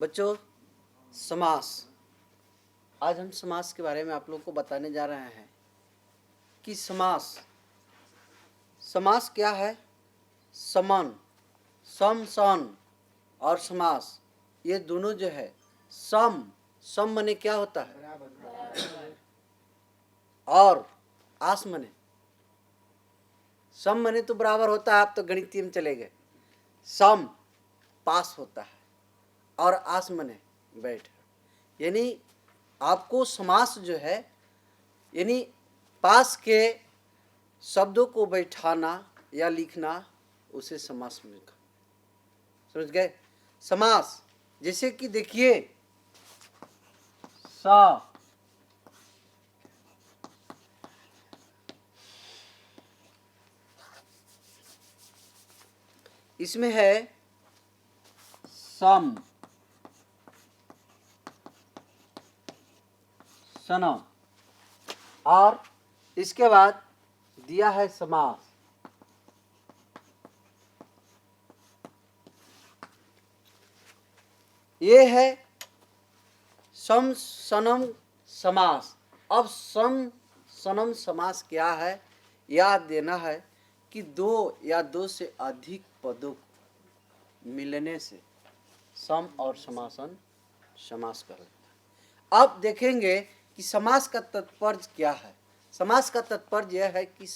बच्चों, समास। आज हम समास के बारे में आप लोगों को बताने जा रहे हैं कि समास क्या है। समन, सम सन और समास, ये दोनों जो है, सम मने क्या होता है, और आस मने, सम मने तो बराबर होता है। आप तो गणितीय में चले गए। सम पास होता है और आस मने बैठ, यानी आपको समास जो है, यानी पास के शब्दों को बैठाना या लिखना, उसे समास में कहा। समझ गए? समास जैसे कि देखिए, सा, इसमें है सम, सना, और इसके बाद दिया है समास। ये है सम सनम समास। अब सम सनम समास क्या है, याद देना है कि दो या दो से अधिक पदों मिलने से सम और समासन समास कहलाता है। अब देखेंगे कि समास का तात्पर्य क्या है। समास का तात्पर्य यह है कि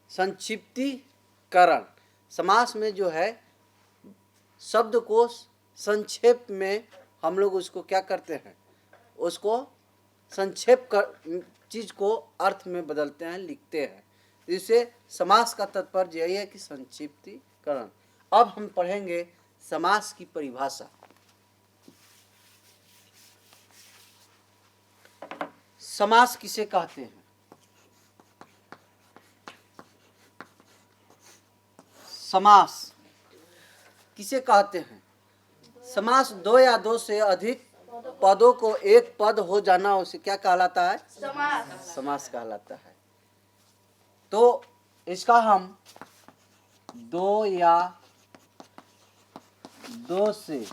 संक्षिप्तीकरण। समास में जो है, शब्द को संक्षेप में हम लोग उसको क्या करते हैं, उसको संक्षेप कर चीज को अर्थ में बदलते हैं, लिखते हैं। इससे समास का तात्पर्य यही है कि संक्षिप्तीकरण। अब हम पढ़ेंगे समास की परिभाषा। समास किसे कहते हैं? समास किसे कहते हैं? समास दो या दो से अधिक पदों को एक पद हो जाना, उसे क्या कहलाता है? समास कहलाता है। तो इसका हम दो या दो से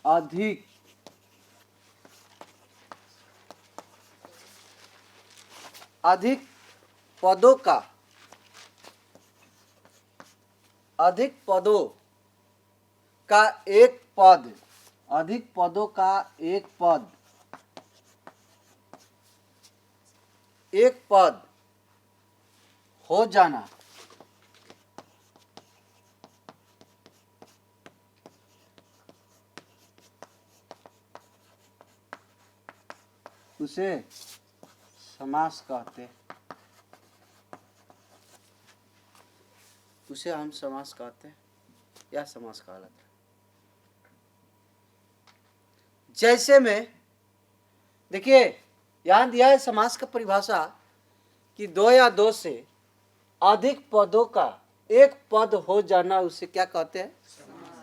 अधिक पदों का, अधिक पदों का एक पद, अधिक पदों का एक पद, एक पद हो जाना, उसे समास कहते हैं। उसे हम समास कहते हैं या समास कहलाता है। जैसे में देखिए, यहां दिया है समास का परिभाषा कि दो या दो से अधिक पदों का एक पद हो जाना, उसे क्या कहते हैं?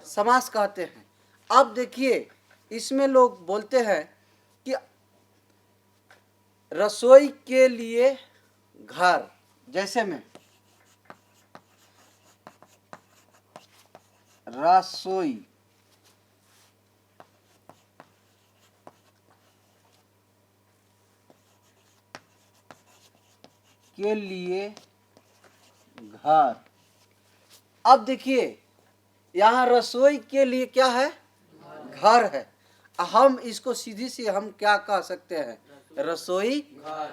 समास कहते हैं। अब देखिए, इसमें लोग बोलते हैं कि रसोई के लिए घर, जैसे में रसोई के लिए घर। अब देखिए, यहां रसोई के लिए क्या है? घर है। हम इसको सीधी सी हम क्या कह सकते हैं? रसोई घर।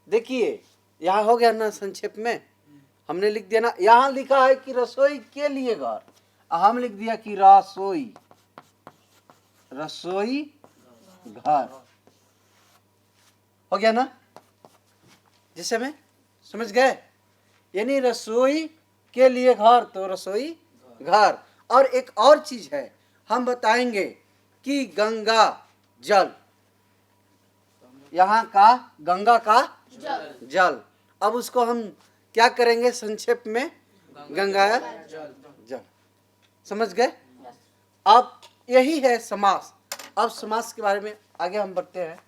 देखिए, यहां हो गया ना, संक्षेप में हमने लिख दिया ना। यहां लिखा है कि रसोई के लिए घर, हम लिख दिया कि रसोई घर। हो गया ना? जिसे में समझ गए, यानी रसोई के लिए घर, तो रसोई घर। और एक और चीज है, हम बताएंगे कि गंगा जल, यहाँ का गंगा का जल। अब उसको हम क्या करेंगे संक्षेप में? गंगा जल। समझ गए? अब यही है समास। अब समास के बारे में आगे हम बढ़ते हैं।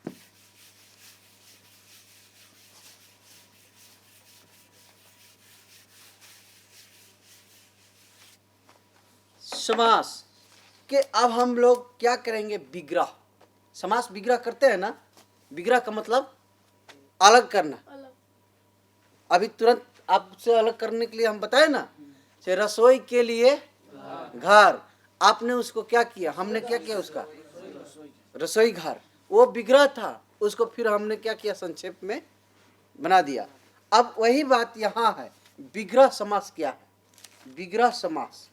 समास कि अब हम लोग क्या करेंगे, विग्रह। समास विग्रह करते हैं ना, विग्रह का मतलब अलग करना। अभी तुरंत आपसे अलग करने के लिए हम बताए ना, से रसोई के लिए घर, आपने उसको क्या किया, हमने क्या किया, उसका रसोई घर, वो विग्रह था, उसको फिर हमने क्या किया, संक्षेप में बना दिया। अब वही बात यहां है, विग्रह समास क्या है, विग्रह समास,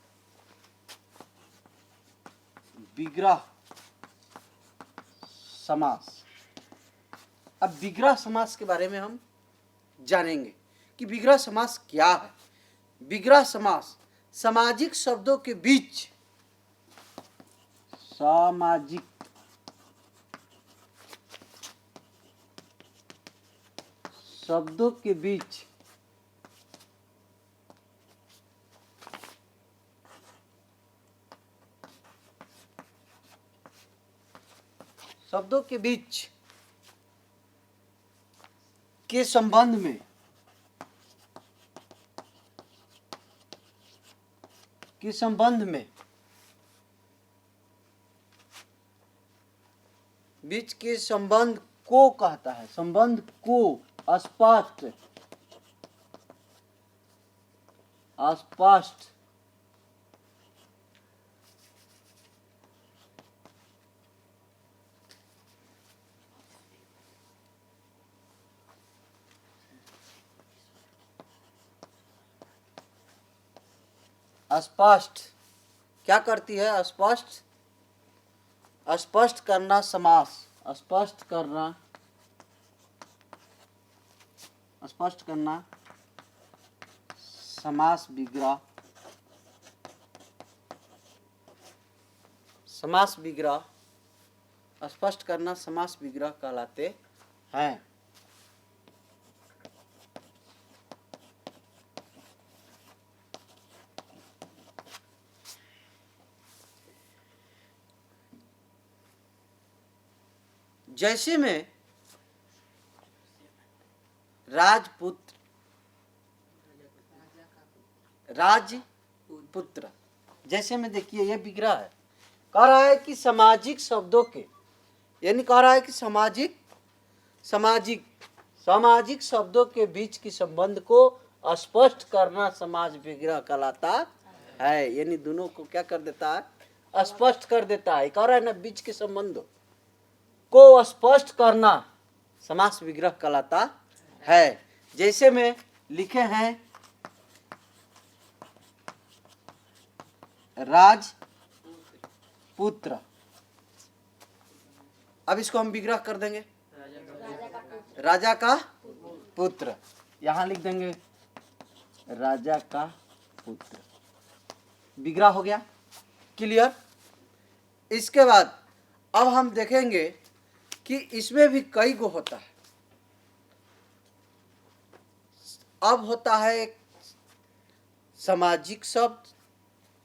विग्रह समास। अब विग्रह समास के बारे में हम जानेंगे कि विग्रह समास क्या है। विग्रह समास सामाजिक शब्दों के बीच, सामाजिक शब्दों के बीच शब्दों के बीच के संबंध में बीच के संबंध को कहता है, संबंध को स्पष्ट स्पष्ट स्पष्ट क्या करती है, स्पष्ट स्पष्ट करना समास, स्पष्ट करना, स्पष्ट करना समास विग्रह, समास विग्रह, स्पष्ट करना समास विग्रह कहलाते हैं। जैसे में राजपुत्र, राजपुत्र, जैसे में देखिए यह विग्रह है, कह रहा है कि सामाजिक शब्दों के, यानी कह रहा है कि सामाजिक सामाजिक सामाजिक शब्दों के बीच की संबंध को स्पष्ट करना समाज विग्रह कहलाता है। यानी दोनों को क्या कर देता है, स्पष्ट कर देता है। कह रहा है ना, बीच के संबंध को स्पष्ट करना समास विग्रह कहलाता है। जैसे में लिखे हैं राजपुत्र, अब इसको हम विग्रह कर देंगे, राजा का पुत्र, यहां लिख देंगे राजा का पुत्र, विग्रह हो गया। क्लियर। इसके बाद अब हम देखेंगे कि इसमें भी कई गो होता है। अब होता है एक सामाजिक शब्द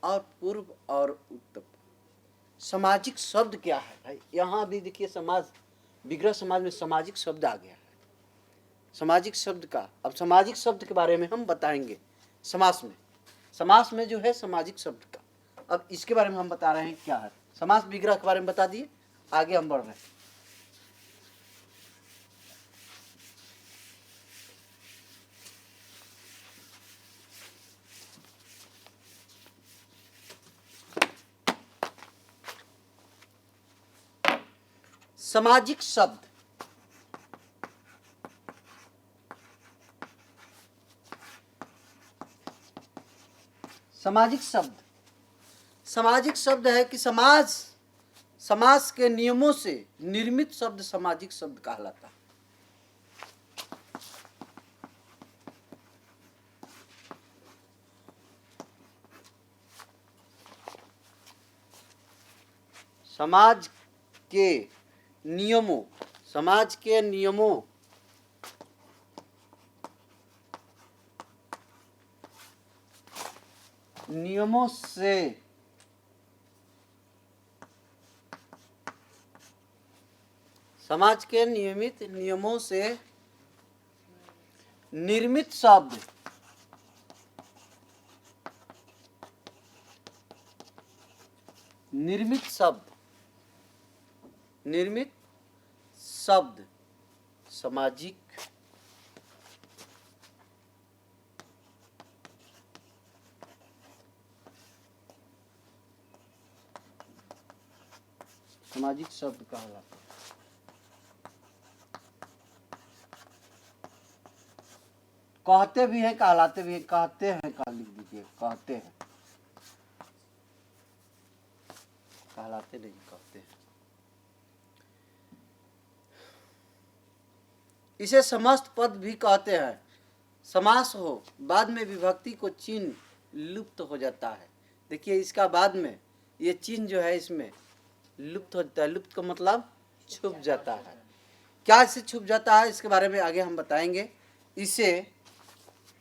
और पूर्व और उत्तर। सामाजिक शब्द क्या है भाई, यहाँ भी देखिए समाज विग्रह समाज में सामाजिक शब्द आ गया है। सामाजिक शब्द का, अब सामाजिक शब्द के बारे में हम बताएंगे समास में। समास में जो है सामाजिक शब्द का, अब इसके बारे में हम बता रहे हैं क्या है। समास विग्रह के बारे में बता दिए, आगे हम बढ़ रहे हैं। सामाजिक शब्द, सामाजिक शब्द, सामाजिक शब्द है कि समाज के नियमों से निर्मित शब्द सामाजिक शब्द कहलाता है। समाज के नियमों, समाज के नियमों से समाज के नियमित नियमों से निर्मित शब्द निर्मित शब्द, निर्मित शब्द सामाजिक सामाजिक शब्द कहलाते हैं। कहते भी हैं, कहलाते भी हैं। कहते हैं का लिख दीजिए, कहते हैं, कहलाते नहीं, कहते हैं। इसे समस्त पद भी कहते हैं। समास हो, बाद में विभक्ति को चिन्ह लुप्त हो जाता है। देखिए इसका बाद में ये चिन्ह जो है इसमें लुप्त हो जाता है। लुप्त का मतलब छुप जाता है। क्या इससे छुप जाता है, इसके बारे में आगे हम बताएंगे। इसे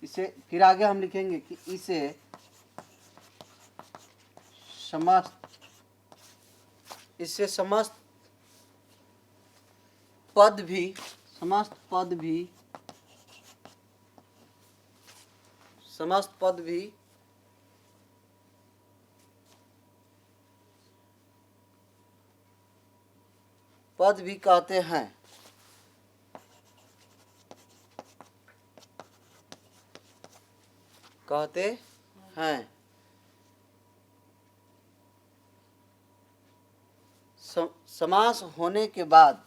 फिर आगे हम लिखेंगे कि इसे समस्त पद भी कहते हैं। कहते हैं। समास होने के बाद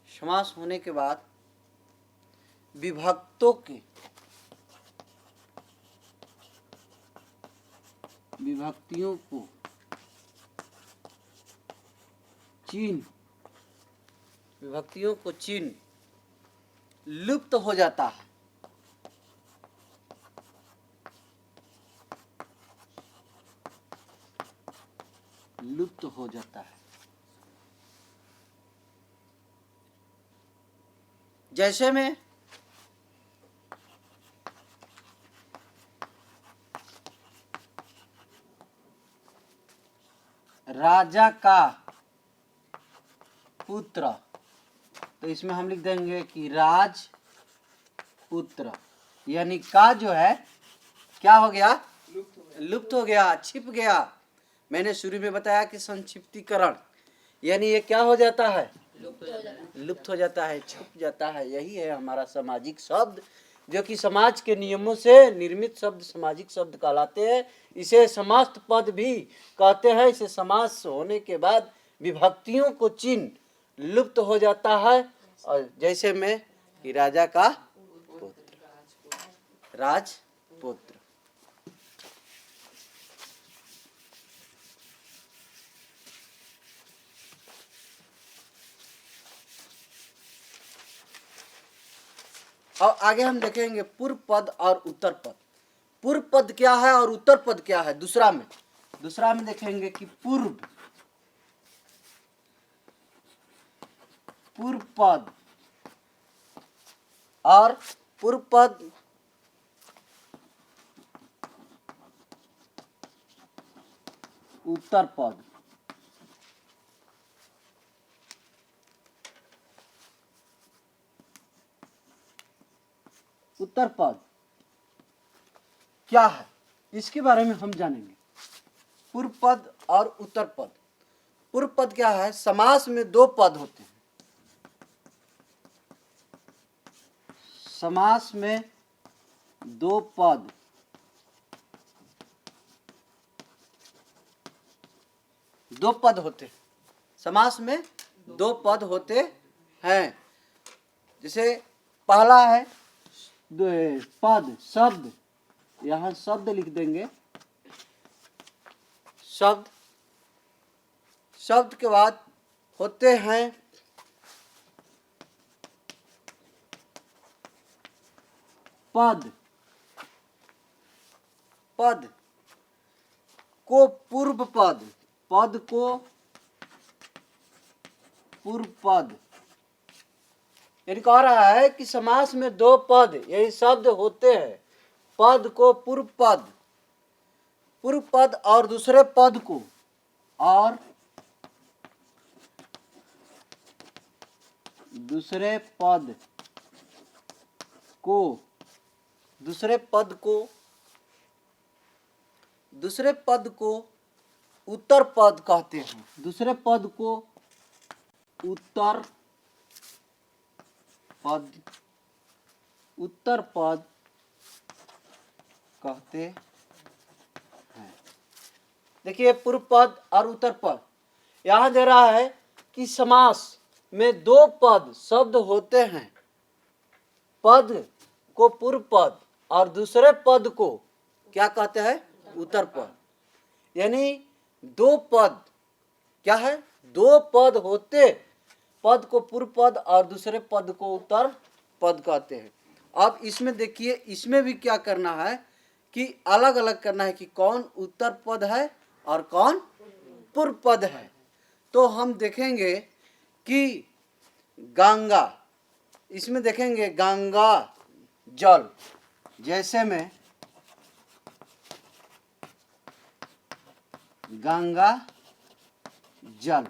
समास होने के बाद विभक्तियों को चिन्ह लुप्त हो जाता है। लुप्त हो जाता है। जैसे में राजा का पुत्र, तो इसमें हम लिख देंगे कि राजपुत्र, यानी का जो है क्या हो गया, लुप्त हो गया, छिप गया। मैंने शुरू में बताया कि संक्षिप्तीकरण, यानी ये क्या हो जाता है, लुप्त हो जाता है, छुप जाता है। यही है हमारा सामाजिक शब्द, जो कि समाज के नियमों से निर्मित शब्द सामाजिक शब्द कहलाते हैं। इसे समस्त पद भी कहते हैं। इसे समास होने के बाद विभक्तियों को चिन्ह लुप्त हो जाता है। और जैसे में कि राजा का पुत्र, राजपुत्र। और आगे हम देखेंगे पूर्व पद और उत्तर पद। पूर्व पद क्या है और उत्तर पद क्या है। दूसरा में देखेंगे कि पूर्व पद और पूर्व पद उत्तर पद। उत्तर पद क्या है, इसके बारे में हम जानेंगे। पूर्व पद और उत्तर पद। पूर्व पद क्या है, समास में दो पद होते हैं। समास में दो पद होते हैं। समास में दो पद होते हैं। जैसे पहला है पद, शब्द, यहां शब्द लिख देंगे। शब्द के बाद होते हैं पद को पूर्व पद, पद को पूर्व पद। यानी कह रहा है कि समास में दो पद, यही शब्द होते हैं। पद को पूर्व पद और दूसरे पद को, और दूसरे पद को उत्तर पद कहते हैं। दूसरे पद को उत्तर पद कहते हैं। देखिए पूर्व पद और उत्तर पद यहां दे रहा है कि समास में दो पद शब्द होते हैं। पद को पूर्व पद और दूसरे पद को क्या कहते हैं? उत्तर पद। यानी दो पद क्या है? दो पद होते, पद को पूर्व पद और दूसरे पद को उत्तर पद कहते हैं। अब इसमें देखिए, इसमें भी क्या करना है कि अलग अलग करना है कि कौन उत्तर पद है और कौन पूर्व पद है। तो हम देखेंगे कि गंगा, इसमें देखेंगे गंगा जल, जैसे में गंगा जल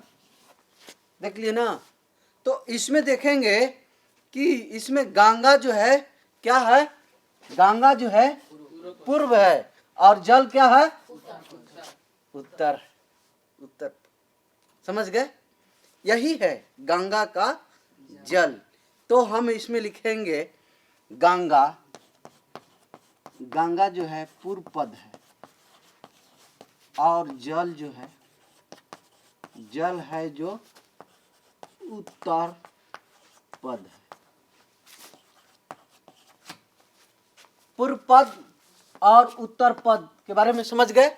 देख लिए ना। तो इसमें देखेंगे कि इसमें गंगा जो है क्या है? गंगा जो है पूर्व है और जल क्या है? उत्तर। समझ गए? यही है गंगा का जल। तो हम इसमें लिखेंगे गंगा जो है पूर्व पद है और जल है जो उत्तर पद है। पूर्व पद और उत्तर पद के बारे में समझ गए?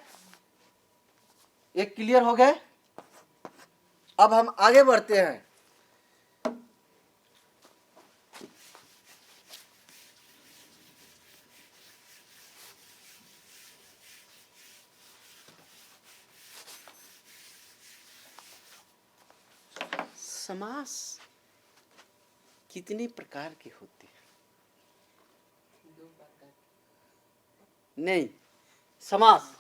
ये क्लियर हो गए? अब हम आगे बढ़ते हैं। समास कितने प्रकार के होते हैं? नहीं, समास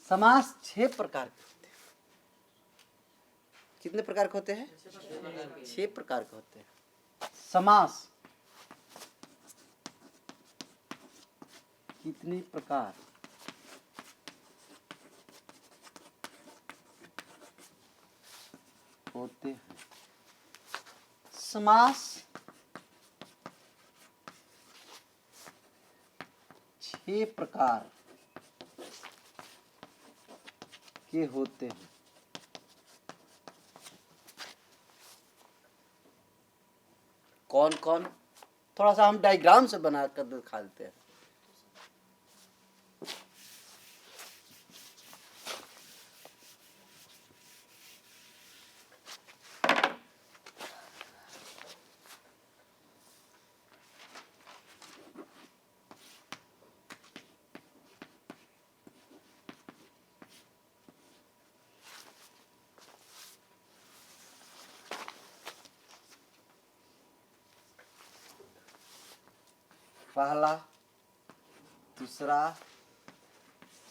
समास 6 प्रकार के होते हैं। कितने प्रकार के होते हैं? 6 प्रकार के होते हैं। समास कितने प्रकार होते हैं? समास 6 प्रकार के होते हैं। कौन कौन? थोड़ा सा हम डायग्राम से बना कर दिखा देते हैं। पहला, दूसरा,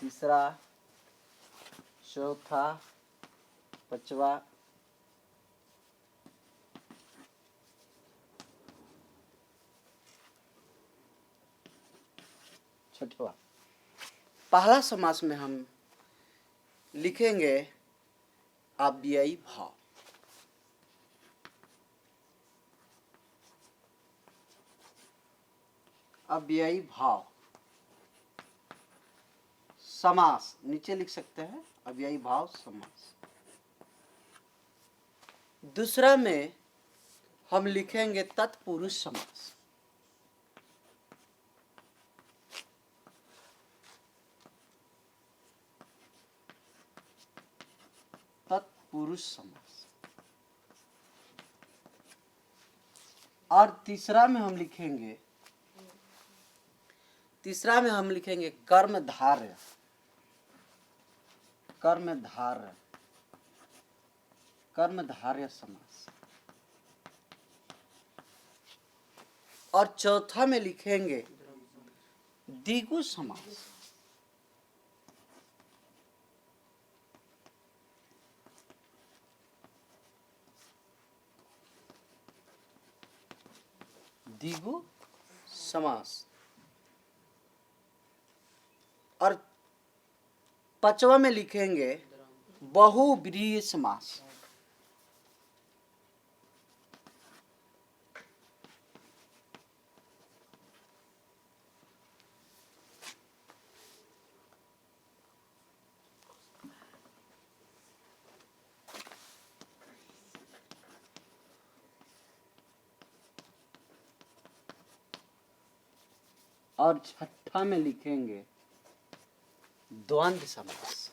तीसरा, चौथा, पांचवा, छठवा। पहला समास में हम लिखेंगे अव्ययी भाव। अव्ययी भाव समास नीचे लिख सकते हैं, अव्ययी भाव समास। दूसरा में हम लिखेंगे तत्पुरुष समास। तत्पुरुष समास। और तीसरा में हम लिखेंगे कर्मधारय। कर्मधारय समास। और चौथा में लिखेंगे द्विगु समास। द्विगु समास। और पांचवा में लिखेंगे बहुव्रीहि समास। और छठा में लिखेंगे द्वंद्व समास।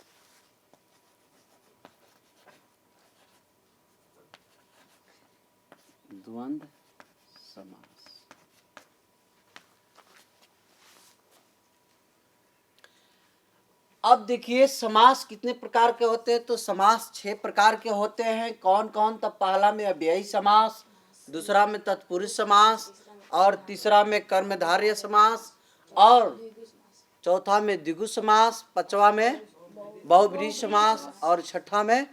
द्वंद्व समास। अब देखिए समास कितने प्रकार के होते हैं। तो समास 6 प्रकार के होते हैं। कौन कौन? तब पहला में अव्ययी समास, दूसरा में तत्पुरुष समास, और तीसरा में कर्मधारय समास, और चौथा में द्विगु समास, पांचवा में बहुव्रीहि समास, और छठा में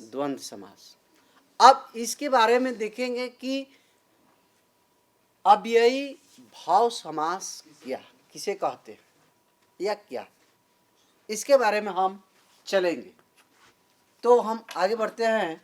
द्वंद्व समास। अब इसके बारे में देखेंगे कि अव्ययी भाव समास क्या, किसे कहते हैं या क्या, इसके बारे में हम चलेंगे। तो हम आगे बढ़ते हैं।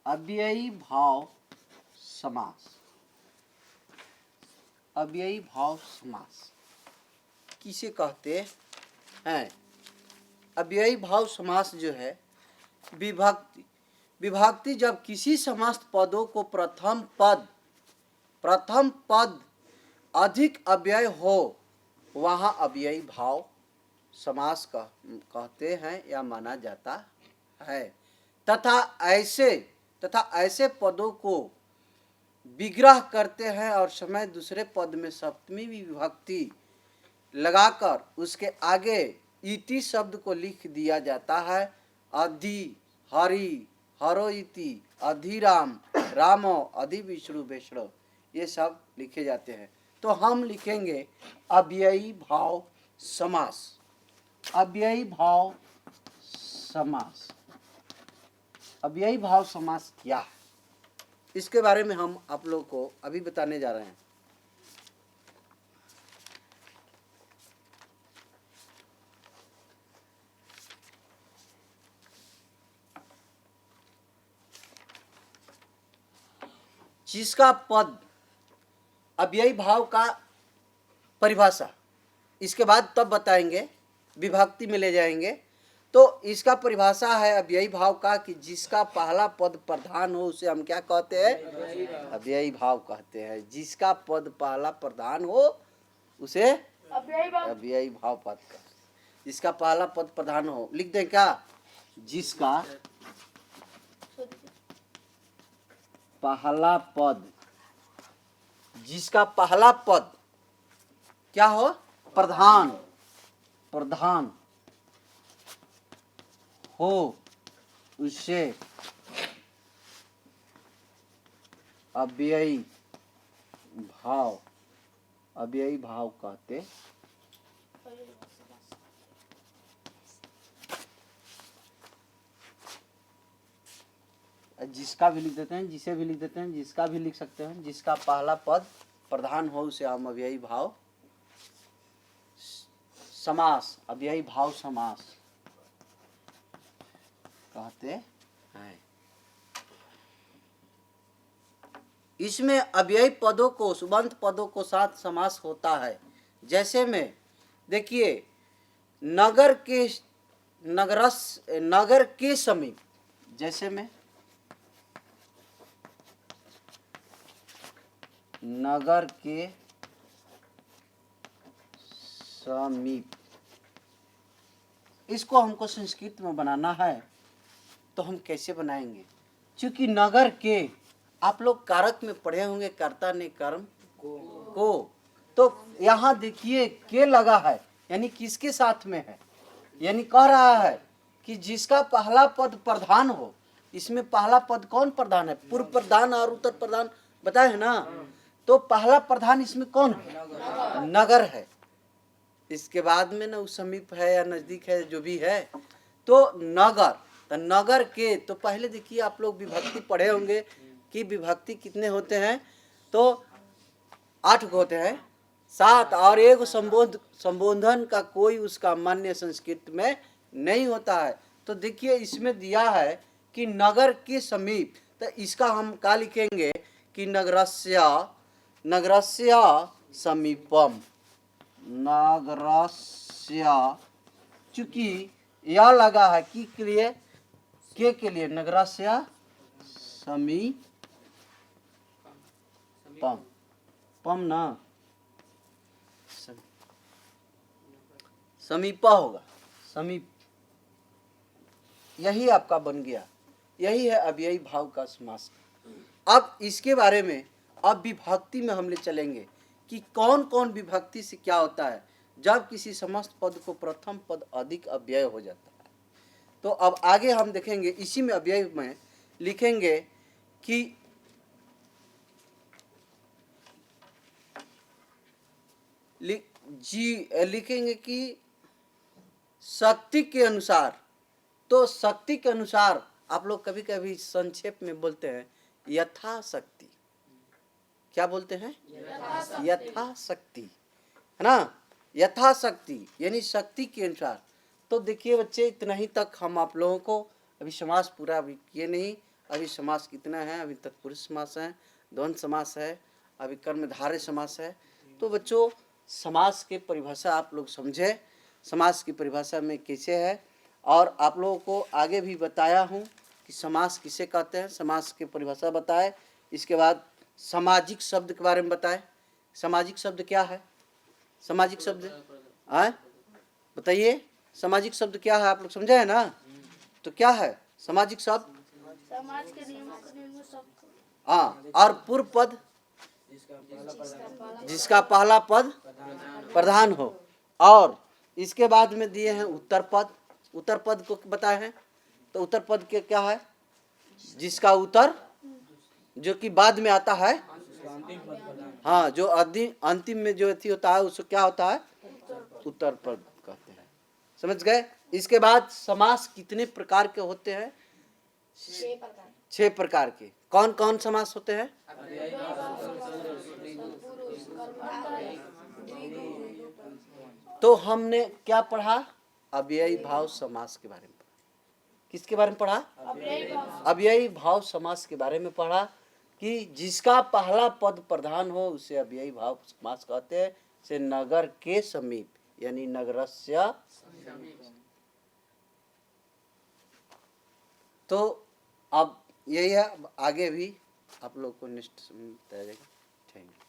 अव्ययी भाव समास। अव्ययी भाव समास किसे कहते हैं? अव्ययी भाव समास जो है विभक्ति। विभक्ति जब किसी समस्त पदों को प्रथम पद अधिक अव्यय हो वहाँ अव्ययी भाव समास कहते हैं या माना जाता है। तथा ऐसे पदों को विग्रह करते हैं और समय दूसरे पद में सप्तमी विभक्ति लगाकर उसके आगे इति शब्द को लिख दिया जाता है। अधि हरि हरो इति, अधिराम रामो, अधि विष्णु वैष्णव, ये सब लिखे जाते हैं। तो हम लिखेंगे अव्ययी भाव समास। अव्ययी भाव समास। अव्ययी भाव समास क्या है, इसके बारे में हम आप लोगों को अभी बताने जा रहे हैं। जिसका पद अव्ययी भाव का परिभाषा, इसके बाद तब बताएंगे, विभक्ति में ले जाएंगे। तो इसका परिभाषा है अव्ययी भाव का कि जिसका पहला पद प्रधान हो उसे हम क्या कहते हैं? अव्ययी भाव कहते हैं। जिसका पद पहला प्रधान हो उसे अव्ययी भाव पद कहते हैं। जिसका पहला पद प्रधान हो, लिख दें क्या? जिसका पहला पद, जिसका पहला पद क्या हो? प्रधान हो उसे अव्ययी भाव कहते। जिसका भी लिख देते हैं, जिसे भी लिख देते हैं, जिसका भी लिख सकते हैं। जिसका पहला पद प्रधान हो उसे हम अव्ययी भाव समास, अव्ययी भाव समास कहते हैं। इसमें अव्ययी पदों को सुबंत पदों को साथ समास होता है। जैसे में देखिए नगर के समीप, जैसे में नगर के समीप, इसको हमको संस्कृत में बनाना है तो हम कैसे बनाएंगे? क्योंकि नगर के, आप लोग कारक में पढ़े होंगे, कर्ता ने कर्म को, तो यहाँ देखिए के लगा है, यानी किसके साथ में है? यानी कह रहा है कि जिसका पहला पद प्रधान हो इसमें पहला पद कौन प्रधान है? पूर्व प्रधान और उत्तर प्रधान बताए है ना। तो पहला प्रधान इसमें कौन है? नगर है। इसके बाद में ना उस समीप है या नजदीक है जो भी है, तो नगर। तो नगर के, तो पहले देखिए आप लोग विभक्ति पढ़े होंगे कि विभक्ति कितने होते हैं, तो 8 होते हैं, 7, और एक संबोधन का कोई उसका मान्य संस्कृत में नहीं होता है। तो देखिए इसमें दिया है कि नगर के समीप, तो इसका हम क्या लिखेंगे कि नगरस्य समीपम, नगरस्य, चूंकि यह लगा है कि के लिए नगरस्य समीपम, पम ना समीपा होगा, समीप, यही आपका बन गया। यही है अव्ययी भाव का समास। अब इसके बारे में अब विभक्ति में हम ले चलेंगे कि कौन कौन विभक्ति से क्या होता है जब किसी समस्त पद को प्रथम पद अधिक अव्यय हो जाता है। तो अब आगे हम देखेंगे, इसी में अव्यय में लिखेंगे कि लिखेंगे कि शक्ति के अनुसार। तो शक्ति के अनुसार आप लोग कभी कभी संक्षेप में बोलते हैं यथाशक्ति। क्या बोलते हैं? यथाशक्ति, है ना। यथाशक्ति यानी शक्ति के अनुसार। तो देखिए बच्चे, इतना ही तक हम आप लोगों को, अभी समास पूरा अभी किए नहीं। अभी समास कितना है? अभी तत्पुरुष समास है, द्वंद्व समास है, अभी कर्मधारय समास है। तो बच्चों समास के परिभाषा आप लोग समझे, समास की परिभाषा में कैसे है, और आप लोगों को आगे भी बताया हूँ कि समास किसे कहते हैं, समास की परिभाषा बताए। इसके बाद सामाजिक शब्द के बारे में बताए। सामाजिक शब्द क्या है? सामाजिक शब्द बताइए, सामाजिक शब्द क्या है? आप लोग समझे है ना। तो क्या है सामाजिक शब्द? समाज के नियमों सब। हाँ, और पूर्व पद जिसका पहला पद प्रधान हो। और इसके बाद में दिए हैं उत्तर पद। उत्तर पद को बताए हैं। तो उत्तर पद के क्या है? जिसका उत्तर जो कि बाद में आता है, हाँ, जो अंतिम में जो अथी होता है उसको क्या होता है? उत्तर पद कहते हैं। समझ गए। इसके बाद समास कितने प्रकार के होते हैं? 6 प्रकार के। कौन कौन समास होते हैं? तो हमने क्या पढ़ा? अव्ययी भाव समास के बारे में पढ़ा। किसके बारे में पढ़ा? अव्ययी भाव समास के बारे में पढ़ा कि जिसका पहला पद प्रधान हो उसे अव्ययी भाव समास कहते हैं। से नगर के समीप यानी नगरस्य। तो अब यही है, आगे भी आप लोग को नेक्स्ट बताया जाएगा। Thank you.